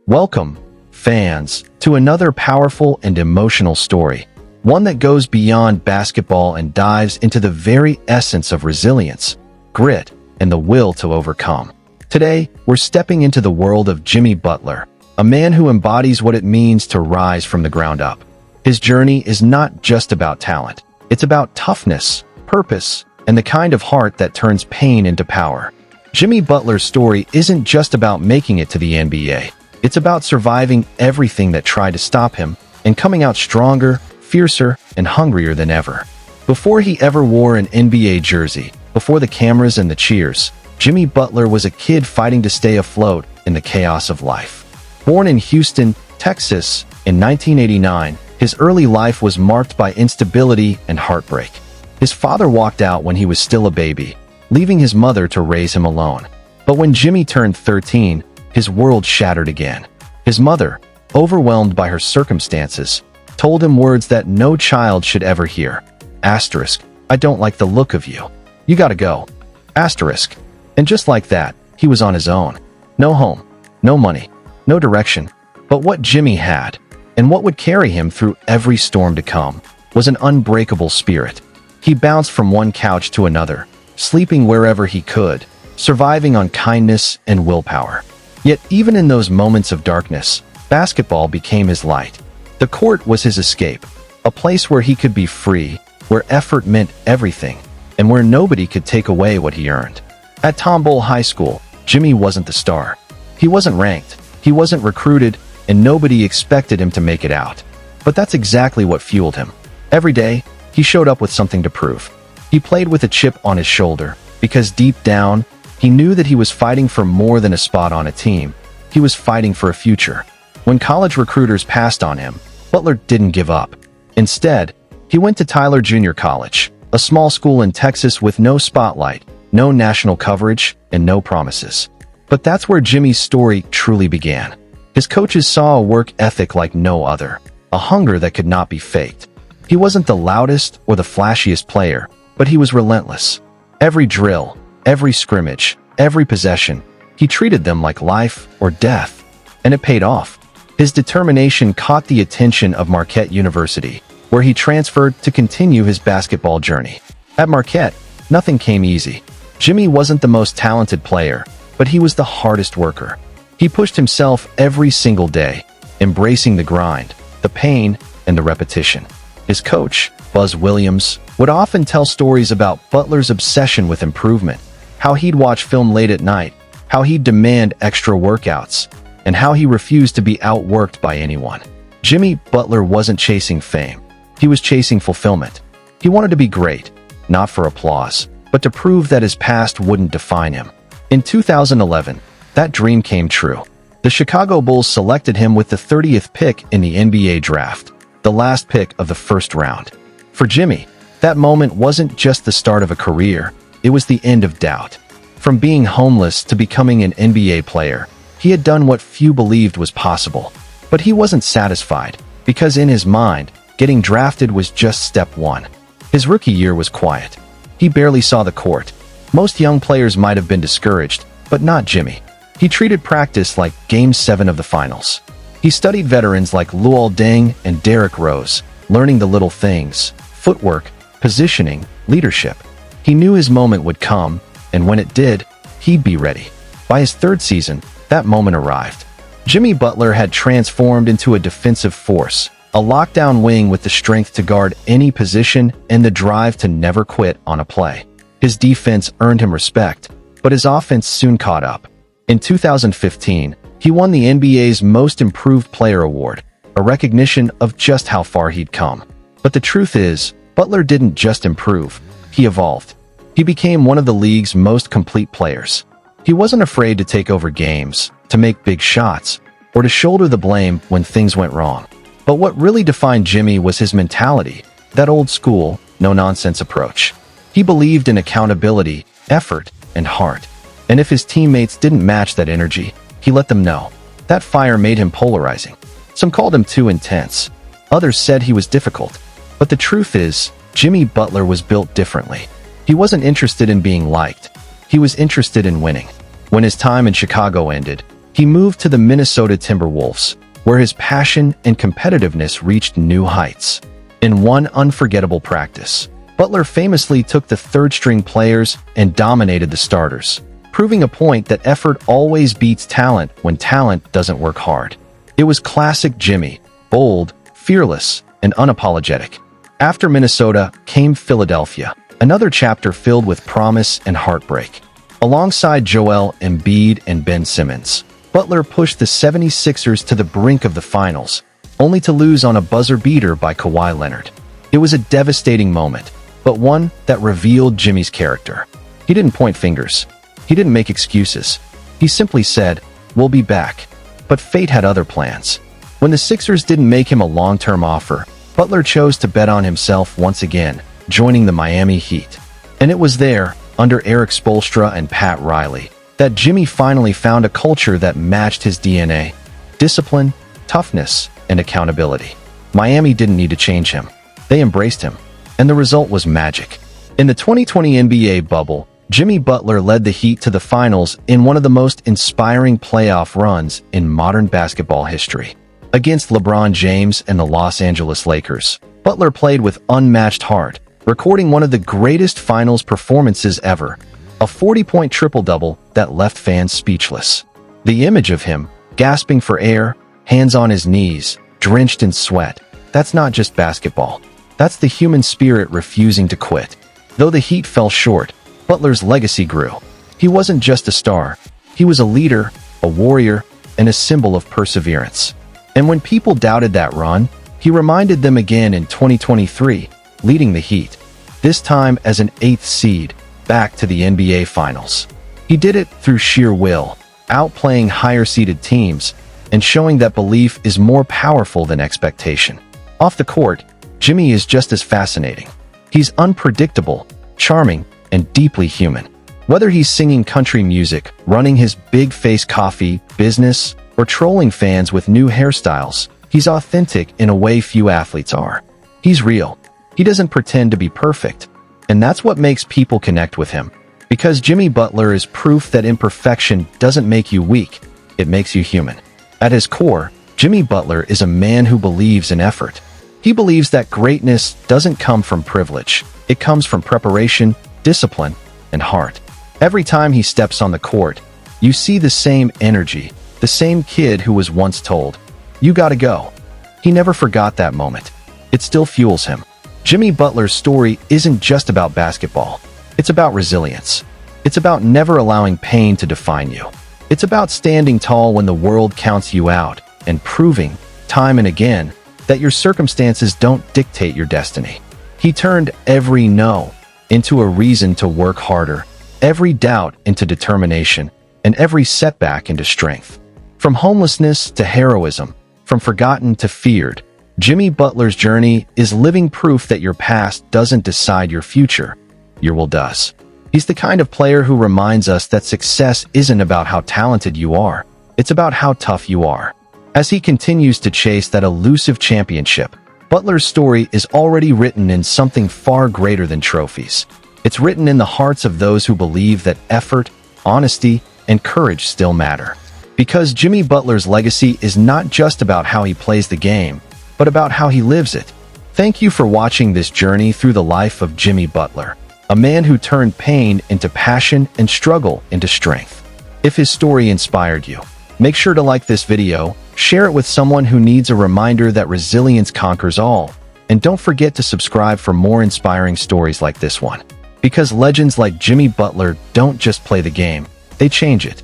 Welcome, fans, to another powerful and emotional story, one that goes beyond basketball and dives into the very essence of resilience, grit, and the will to overcome. Today, we're stepping into the world of Jimmy Butler, a man who embodies what it means to rise from the ground up. His journey is not just about talent. It's about toughness, purpose, and the kind of heart that turns pain into power. Jimmy Butler's story isn't just about making it to the NBA. It's about surviving everything that tried to stop him and coming out stronger, fiercer, and hungrier than ever. Before he ever wore an NBA jersey, before the cameras and the cheers, Jimmy Butler was a kid fighting to stay afloat in the chaos of life. Born in Houston, Texas, in 1989, his early life was marked by instability and heartbreak. His father walked out when he was still a baby, leaving his mother to raise him alone. But when Jimmy turned 13, his world shattered again. His mother, overwhelmed by her circumstances, told him words that no child should ever hear. Asterisk, I don't like the look of you. You gotta go. Asterisk. And just like that, he was on his own. No home, no money, no direction. But what Jimmy had, and what would carry him through every storm to come, was an unbreakable spirit. He bounced from one couch to another, sleeping wherever he could, surviving on kindness and willpower. Yet even in those moments of darkness, basketball became his light. The court was his escape, a place where he could be free, where effort meant everything, and where nobody could take away what he earned. At Tomball High School, Jimmy wasn't the star. He wasn't ranked, he wasn't recruited, and nobody expected him to make it out. But that's exactly what fueled him. Every day, he showed up with something to prove. He played with a chip on his shoulder, because deep down, he knew that he was fighting for more than a spot on a team. He was fighting for a future. When college recruiters passed on him, Butler didn't give up. Instead, he went to Tyler Junior College, a small school in Texas with no spotlight, no national coverage, and no promises. But that's where Jimmy's story truly began. His coaches saw a work ethic like no other, a hunger that could not be faked. He wasn't the loudest or the flashiest player, but he was relentless. Every drill, every scrimmage, every possession, he treated them like life or death. And it paid off. His determination caught the attention of Marquette University, where he transferred to continue his basketball journey. At Marquette, nothing came easy. Jimmy wasn't the most talented player, but he was the hardest worker. He pushed himself every single day, embracing the grind, the pain, and the repetition. His coach, Buzz Williams, would often tell stories about Butler's obsession with improvement, how he'd watch film late at night, how he'd demand extra workouts, and how he refused to be outworked by anyone. Jimmy Butler wasn't chasing fame. He was chasing fulfillment. He wanted to be great, not for applause, but to prove that his past wouldn't define him. In 2011, that dream came true. The Chicago Bulls selected him with the 30th pick in the NBA draft, the last pick of the first round. For Jimmy, that moment wasn't just the start of a career, it was the end of doubt. From being homeless to becoming an NBA player, he had done what few believed was possible. But he wasn't satisfied, because in his mind, getting drafted was just step one. His rookie year was quiet. He barely saw the court. Most young players might have been discouraged, but not Jimmy. He treated practice like Game 7 of the finals. He studied veterans like Luol Deng and Derrick Rose, learning the little things, footwork, positioning, leadership. He knew his moment would come, and when it did, he'd be ready. By his third season, that moment arrived. Jimmy Butler had transformed into a defensive force, a lockdown wing with the strength to guard any position and the drive to never quit on a play. His defense earned him respect, but his offense soon caught up. In 2015, he won the NBA's Most Improved Player award, a recognition of just how far he'd come. But the truth is, Butler didn't just improve, he evolved. He became one of the league's most complete players. He wasn't afraid to take over games, to make big shots, or to shoulder the blame when things went wrong. But what really defined Jimmy was his mentality, that old school, no-nonsense approach. He believed in accountability, effort, and heart. And if his teammates didn't match that energy, he let them know. That fire made him polarizing. Some called him too intense. Others said he was difficult. But the truth is, Jimmy Butler was built differently. He wasn't interested in being liked. He was interested in winning. When his time in Chicago ended, he moved to the Minnesota Timberwolves, where his passion and competitiveness reached new heights. In one unforgettable practice, Butler famously took the third-string players and dominated the starters, proving a point that effort always beats talent when talent doesn't work hard. It was classic Jimmy, bold, fearless, and unapologetic. After Minnesota came Philadelphia, another chapter filled with promise and heartbreak. Alongside Joel Embiid and Ben Simmons, Butler pushed the 76ers to the brink of the finals, only to lose on a buzzer beater by Kawhi Leonard. It was a devastating moment, but one that revealed Jimmy's character. He didn't point fingers. He didn't make excuses. He simply said, "We'll be back." But fate had other plans. When the Sixers didn't make him a long-term offer, Butler chose to bet on himself once again, joining the Miami Heat. And it was there, under Eric Spoelstra and Pat Riley, that Jimmy finally found a culture that matched his DNA: discipline, toughness, and accountability. Miami didn't need to change him. They embraced him, and the result was magic. In the 2020 NBA bubble, Jimmy Butler led the Heat to the finals in one of the most inspiring playoff runs in modern basketball history. Against LeBron James and the Los Angeles Lakers, Butler played with unmatched heart, recording one of the greatest finals performances ever, a 40-point triple-double that left fans speechless. The image of him, gasping for air, hands on his knees, drenched in sweat, that's not just basketball. That's the human spirit refusing to quit. Though the Heat fell short, Butler's legacy grew. He wasn't just a star. He was a leader, a warrior, and a symbol of perseverance. And when people doubted that run, he reminded them again in 2023, leading the Heat, this time as an 8th seed, back to the NBA Finals. He did it through sheer will, outplaying higher-seeded teams, and showing that belief is more powerful than expectation. Off the court, Jimmy is just as fascinating. He's unpredictable, charming, and deeply human. Whether he's singing country music, running his big face coffee business, or trolling fans with new hairstyles, he's authentic in a way few athletes are. He's real. He doesn't pretend to be perfect. And that's what makes people connect with him. Because Jimmy Butler is proof that imperfection doesn't make you weak, it makes you human. At his core, Jimmy Butler is a man who believes in effort. He believes that greatness doesn't come from privilege. It comes from preparation, discipline, and heart. Every time he steps on the court, you see the same energy, the same kid who was once told, "You gotta go." He never forgot that moment. It still fuels him. Jimmy Butler's story isn't just about basketball. It's about resilience. It's about never allowing pain to define you. It's about standing tall when the world counts you out and proving, time and again, that your circumstances don't dictate your destiny. He turned every no into a reason to work harder, every doubt into determination, and every setback into strength. From homelessness to heroism, from forgotten to feared, Jimmy Butler's journey is living proof that your past doesn't decide your future, your will does. He's the kind of player who reminds us that success isn't about how talented you are, it's about how tough you are. As he continues to chase that elusive championship, Butler's story is already written in something far greater than trophies. It's written in the hearts of those who believe that effort, honesty, and courage still matter. Because Jimmy Butler's legacy is not just about how he plays the game, but about how he lives it. Thank you for watching this journey through the life of Jimmy Butler, a man who turned pain into passion and struggle into strength. If his story inspired you, make sure to like this video, share it with someone who needs a reminder that resilience conquers all, and don't forget to subscribe for more inspiring stories like this one. Because legends like Jimmy Butler don't just play the game, they change it.